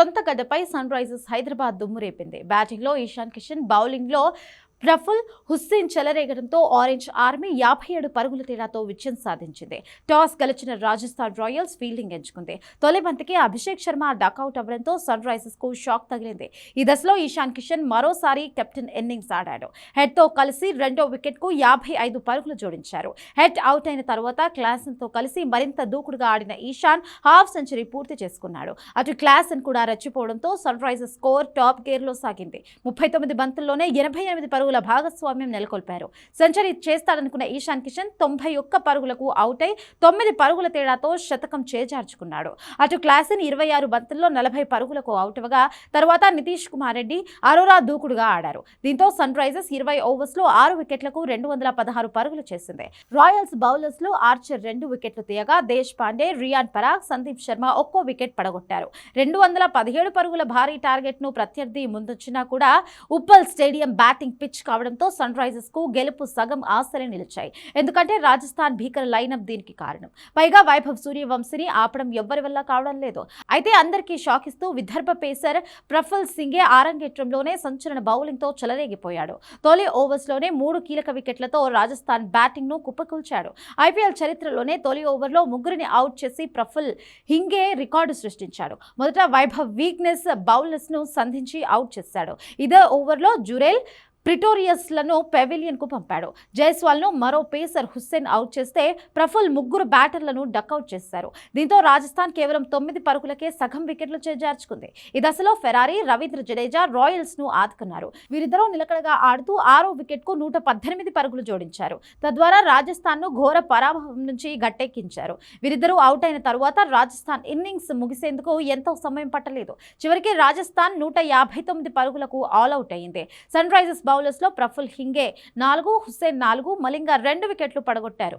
సొంత గడ్డపై sun Risers Hyderabad దుమ్మురేపింది. బ్యాటింగ్లో ఇషాన్ కిషన్, బౌలింగ్లో ప్రఫుల్ హుస్సేన్ చెలరేగడంతో ఆరెంజ్ ఆర్మీ 57 పరుగుల తేడాతో విజయం సాధించింది. టాస్ గెలిచిన రాజస్థాన్ రాయల్స్ ఫీల్డింగ్ ఎంచుకుంది. తొలి బంతికి అభిషేక్ శర్మ డకౌట్ అవ్వడంతో సన్ రైజర్స్ కు షాక్ తగిలింది. ఈ దశలో ఇషాన్ కిషన్ మరోసారి కెప్టెన్ ఇన్నింగ్స్ ఆడాడు. హెడ్ తో కలిసి రెండో వికెట్ కు 55 పరుగులు జోడించారు. హెడ్ అవుట్ అయిన తర్వాత క్లాసన్ తో కలిసి మరింత దూకుడుగా ఆడిన ఈశాన్ హాఫ్ సెంచరీ పూర్తి చేసుకున్నాడు. అటు క్లాసన్ కూడా రెచ్చిపోవడంతో Sunrisers score top gear లో సాగింది. 39 బంతుల్లోనే 88 పరుగుల భాగస్వామ్యం నెలకొల్పారు. సెంచరీ చేస్తాడనుకున్న ఈశాన్ కిషన్ 91 పరుగులకు అవుట్ అయి 9 పరుగుల తేడాతో శతకం చేజార్చుకున్నాడు. అటు క్లాసన్ 26 బంతుల్లో 40 పరుగులకు అవుట్ అవ్వగా తర్వాత నితీష్ కుమార్ రెడ్డి, అరోరా దూకుడుగా ఆడారు. దీంతో సన్ రైజర్స్ 20 ఓవర్స్ లో 6 వికెట్లకు 216 పరుగులు చేసింది. రాయల్స్ బౌలర్స్ లో ఆర్చర్ 2 వికెట్లు తీయగా దేశ్ పాండే, రియాన్ పరాగ్, సందీప్ శర్మ ఒక్కో వికెట్ పడగొట్టారు. 217 పరుగుల భారీ టార్గెట్ ను ప్రత్యర్థి ముందుచ్చినా కూడా ఉప్పల్ స్టేడియం బ్యాటింగ్ పిచ్ కావడంతో సన్ రైజర్స్ కు గెలుపు సగం ఆశలే నిలిచాయి. ఎందుకంటే రాజస్థాన్ భీకర లైనప్ దీనికి కారణం. పైగా వైభవ్ సూర్యవంశీని ఆపడం ఎవ్వరి వల్ల కావడం లేదు. అయితే అందరికీ షాక్ ఇస్తూ విదర్భ పేసర్ ప్రఫుల్ సింగే ఆరంగేట్రంలోనే సంచలన బౌలింగ్ తో చెలరేగిపోయాడు. తొలి ఓవర్స్ లోనే 3 కీలక వికెట్లతో రాజస్థాన్ బ్యాటింగ్ ను కుప్పకూల్చాడు. ఐపీఎల్ చరిత్రలోనే తొలి ఓవర్లో 3 అవుట్ చేసి ప్రఫుల్ హింగే రికార్డు సృష్టించాడు. మొదట వైభవ్ వీక్నెస్ బౌలర్స్ ను సంధించి అవుట్ చేశాడు. ఇదే ఓవర్లో జురేల్ ప్రిటోరియస్లను పెవిలియన్ కు పంపాడు. జైస్వాల్ ను మరో పేసర్ హుస్సేన్ అవుట్ చేస్తే ప్రఫుల్ 3 బ్యాటర్లను డకౌట్ చేశారు. దీంతో రాజస్థాన్ కేవలం 9 పరుగులకే సగం వికెట్లు చేజార్చుకుంది. ఈ దశలో ఫెరారీ, రవీంద్ర జడేజా రాయల్స్ ను ఆదుకున్నారు. వీరిద్దరూ నిలకడగా ఆడుతూ 6వ వికెట్ కు 118 పరుగులు జోడించారు. తద్వారా రాజస్థాన్ ను ఘోర పరాభవం నుంచి గట్టెక్కించారు. వీరిద్దరూ అవుట్ అయిన తరువాత రాజస్థాన్ ఇన్నింగ్స్ ముగిసేందుకు ఎంతో సమయం పట్టలేదు. చివరికి రాజస్థాన్ 159 పరుగులకు ఆల్అవుట్ అయింది. సన్ రైజర్స్ బౌలర్స్ లో ప్రఫుల్ హింగే 4, హుస్సేన్ 4, మలింగా 2 వికెట్లు పడగొట్టారు.